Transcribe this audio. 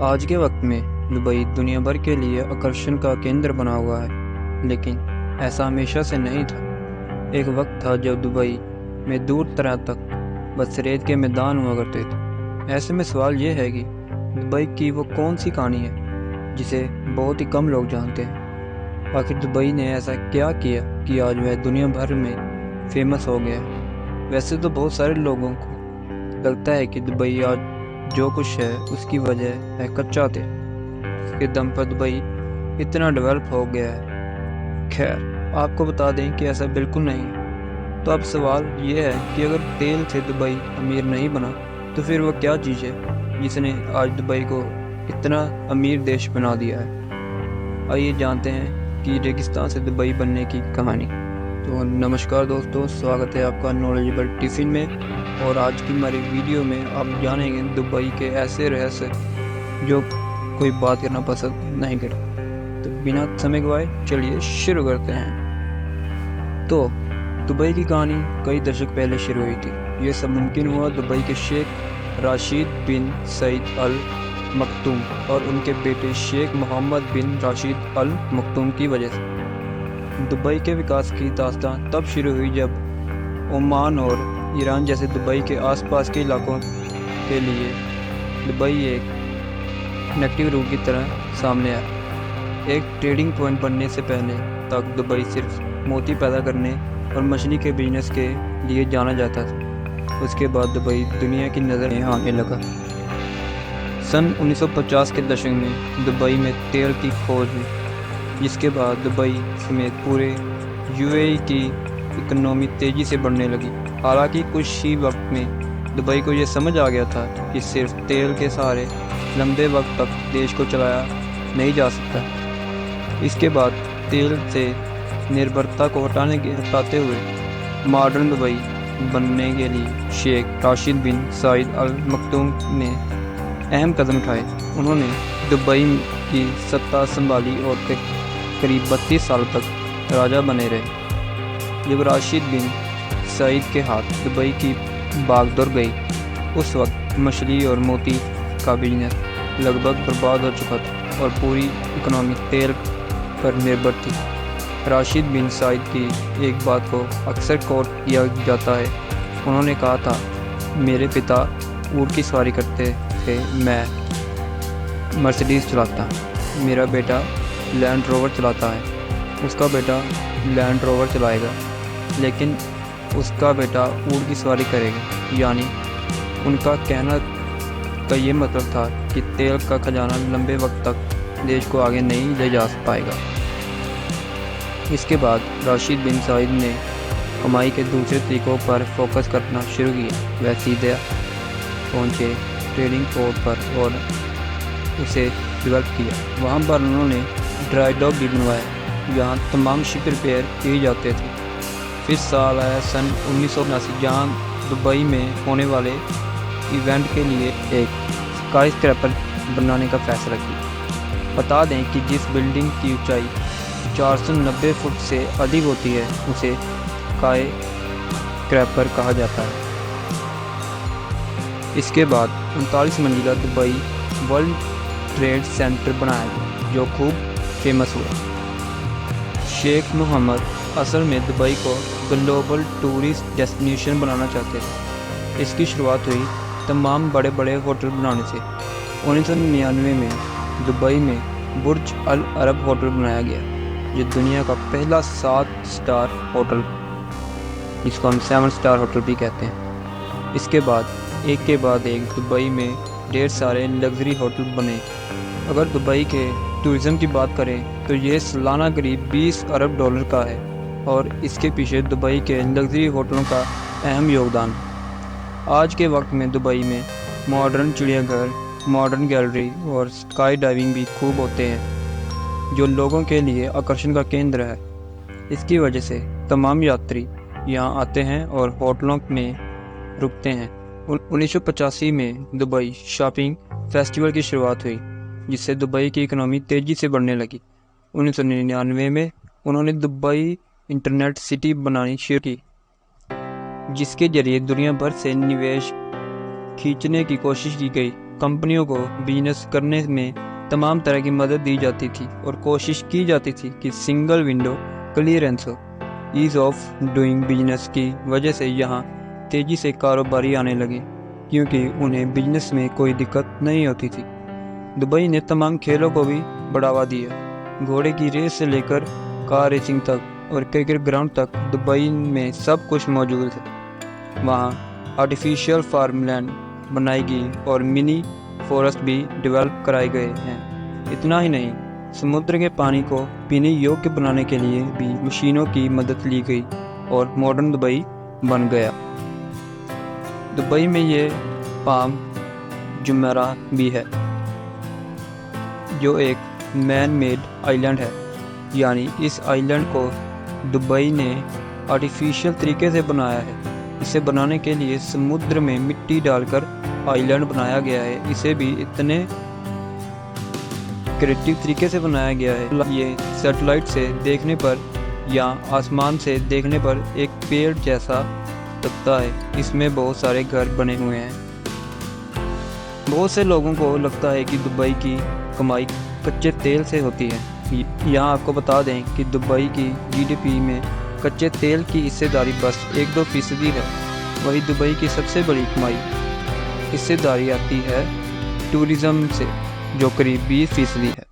आज के वक्त में दुबई दुनिया भर के लिए आकर्षण का केंद्र बना हुआ है, लेकिन ऐसा हमेशा से नहीं था। एक वक्त था जब दुबई में दूर दराज तक बस रेत के मैदान हुआ करते थे। ऐसे में सवाल ये है कि दुबई की वो कौन सी कहानी है जिसे बहुत ही कम लोग जानते हैं। आखिर दुबई ने ऐसा क्या किया कि आज वह दुनिया भर में फेमस हो गया है। वैसे तो बहुत सारे लोगों को लगता है कि दुबई आज जो कुछ है उसकी वजह है कच्चा तेल, जिसके दम पर दुबई इतना डेवलप हो गया है। खैर, आपको बता दें कि ऐसा बिल्कुल नहीं है। तो अब सवाल ये है कि अगर तेल से दुबई अमीर नहीं बना तो फिर वो क्या चीज़ है जिसने आज दुबई को इतना अमीर देश बना दिया है। आइए जानते हैं कि रेगिस्तान से दुबई बनने की कहानी। तो नमस्कार दोस्तों, स्वागत है आपका नॉलेजेबल टिफ़िन में। और आज की हमारी वीडियो में आप जानेंगे दुबई के ऐसे रहस्य जो कोई बात करना पसंद नहीं करता। तो बिना समय गवाए चलिए शुरू करते हैं। तो दुबई की कहानी कई दशक पहले शुरू हुई थी। ये सब मुमकिन हुआ दुबई के शेख राशिद बिन सईद अल मखदूम और उनके बेटे शेख मोहम्मद बिन राशिद अल मखदूम की वजह से। दुबई के विकास की दास्तान तब शुरू हुई जब ओमान और ईरान जैसे दुबई के आसपास के इलाकों के लिए दुबई एक कनेक्टिव रूट की तरह सामने आया। एक ट्रेडिंग पॉइंट बनने से पहले तक दुबई सिर्फ मोती पैदा करने और मछली के बिजनेस के लिए जाना जाता था। उसके बाद दुबई दुनिया की नज़र में आने लगा। सन 1950 के दशक में दुबई में तेल की खोज हुई, जिसके बाद दुबई समेत पूरे यूएई की इकोनॉमी तेज़ी से बढ़ने लगी। हालांकि कुछ ही वक्त में दुबई को यह समझ आ गया था कि सिर्फ तेल के सहारे लंबे वक्त तक देश को चलाया नहीं जा सकता। इसके बाद तेल से निर्भरता को हटाते हुए मॉडर्न दुबई बनने के लिए शेख राशिद बिन सईद अल मखदूम ने अहम कदम उठाए। उन्होंने दुबई की सत्ता संभाली और करीब 32 साल तक राजा बने रहे। जब राशिद बिन सईद के हाथ दुबई की बागडोर गई, उस वक्त मछली और मोती का बिजनेस लगभग बर्बाद हो चुका था और पूरी इकोनॉमी तेल पर निर्भर थी। राशिद बिन सईद की एक बात को अक्सर कोट किया जाता है। उन्होंने कहा था, मेरे पिता ऊँट की सवारी करते थे, मैं मर्सिडीज़ चलाता, मेरा बेटा लैंड रोवर चलाता है, उसका बेटा लैंड रोवर चलाएगा, लेकिन उसका बेटा ऊँट की सवारी करेगा। यानी उनका कहना का ये मतलब था कि तेल का खजाना लंबे वक्त तक देश को आगे नहीं ले जा पाएगा। इसके बाद राशिद बिन सईद ने कमाई के दूसरे तरीकों पर फोकस करना शुरू किया। वह सीधे पहुंचे ट्रेडिंग पोर्ट पर और उसे डेवलप किया। वहाँ पर उन्होंने ड्राई डॉक भी बनवाया जहाँ तमाम शिप रिपेयर किए जाते थे। फिर साल आया सन 1979, जहाँ दुबई में होने वाले इवेंट के लिए एक स्काई स्क्रैपर बनाने का फैसला किया। बता दें कि जिस बिल्डिंग की ऊंचाई 490 फुट से अधिक होती है उसे स्काई स्क्रैपर कहा जाता है। इसके बाद 39 मंजिला दुबई वर्ल्ड ट्रेड सेंटर बनाया गया, जो खूब फेमस हुआ। शेख मोहम्मद असल में दुबई को ग्लोबल टूरिस्ट डेस्टिनेशन बनाना चाहते थे। इसकी शुरुआत हुई तमाम बड़े बड़े होटल बनाने से। 1999 में दुबई में बुर्ज अल अरब होटल बनाया गया, जो दुनिया का पहला 7 स्टार होटल, जिसको हम 7 स्टार होटल भी कहते हैं। इसके बाद एक के बाद एक दुबई में ढेर सारे लग्जरी होटल बने। अगर दुबई के टूरिज़्म की बात करें तो ये सालाना करीब 20 अरब डॉलर का है और इसके पीछे दुबई के लग्जरी होटलों का अहम योगदान। आज के वक्त में दुबई में मॉडर्न चिड़ियाघर, मॉडर्न गैलरी और स्काई डाइविंग भी खूब होते हैं, जो लोगों के लिए आकर्षण का केंद्र है। इसकी वजह से तमाम यात्री यहाँ आते हैं और होटलों में रुकते हैं। 1985 में दुबई शॉपिंग फेस्टिवल की शुरुआत हुई, जिससे दुबई की इकोनॉमी तेज़ी से बढ़ने लगी। 1999 में उन्होंने दुबई इंटरनेट सिटी बनानी शुरू की, जिसके जरिए दुनिया भर से निवेश खींचने की कोशिश की गई। कंपनियों को बिजनेस करने में तमाम तरह की मदद दी जाती थी और कोशिश की जाती थी कि सिंगल विंडो क्लियरेंस हो। ईज़ ऑफ डूइंग बिजनेस की वजह से यहाँ तेज़ी से कारोबारी आने लगे, क्योंकि उन्हें बिजनेस में कोई दिक्कत नहीं होती थी। दुबई ने तमाम खेलों को भी बढ़ावा दिया। घोड़े की रेस से लेकर कार रेसिंग तक और क्रिकेट ग्राउंड तक दुबई में सब कुछ मौजूद है। वहाँ आर्टिफिशियल फार्मलैंड बनाई गई और मिनी फॉरेस्ट भी डेवलप कराए गए हैं। इतना ही नहीं, समुद्र के पानी को पीने योग्य बनाने के लिए भी मशीनों की मदद ली गई और मॉडर्न दुबई बन गया। दुबई में ये पाम जुमेराह भी है, जो एक मैन मेड आइलैंड है। यानी इस आइलैंड को दुबई ने आर्टिफिशियल तरीके से बनाया है। इसे बनाने के लिए समुद्र में मिट्टी डालकर आइलैंड बनाया गया है। इसे भी इतने क्रिएटिव तरीके से बनाया गया है। ये सैटेलाइट से देखने पर या आसमान से देखने पर एक पेड़ जैसा लगता है। इसमें बहुत सारे घर बने हुए हैं। बहुत से लोगों को लगता है कि दुबई की कमाई कच्चे तेल से होती है। यहाँ आपको बता दें कि दुबई की जीडीपी में कच्चे तेल की हिस्सेदारी बस 1-2% है। वही दुबई की सबसे बड़ी कमाई हिस्सेदारी आती है टूरिज़्म से, जो करीब 20% है।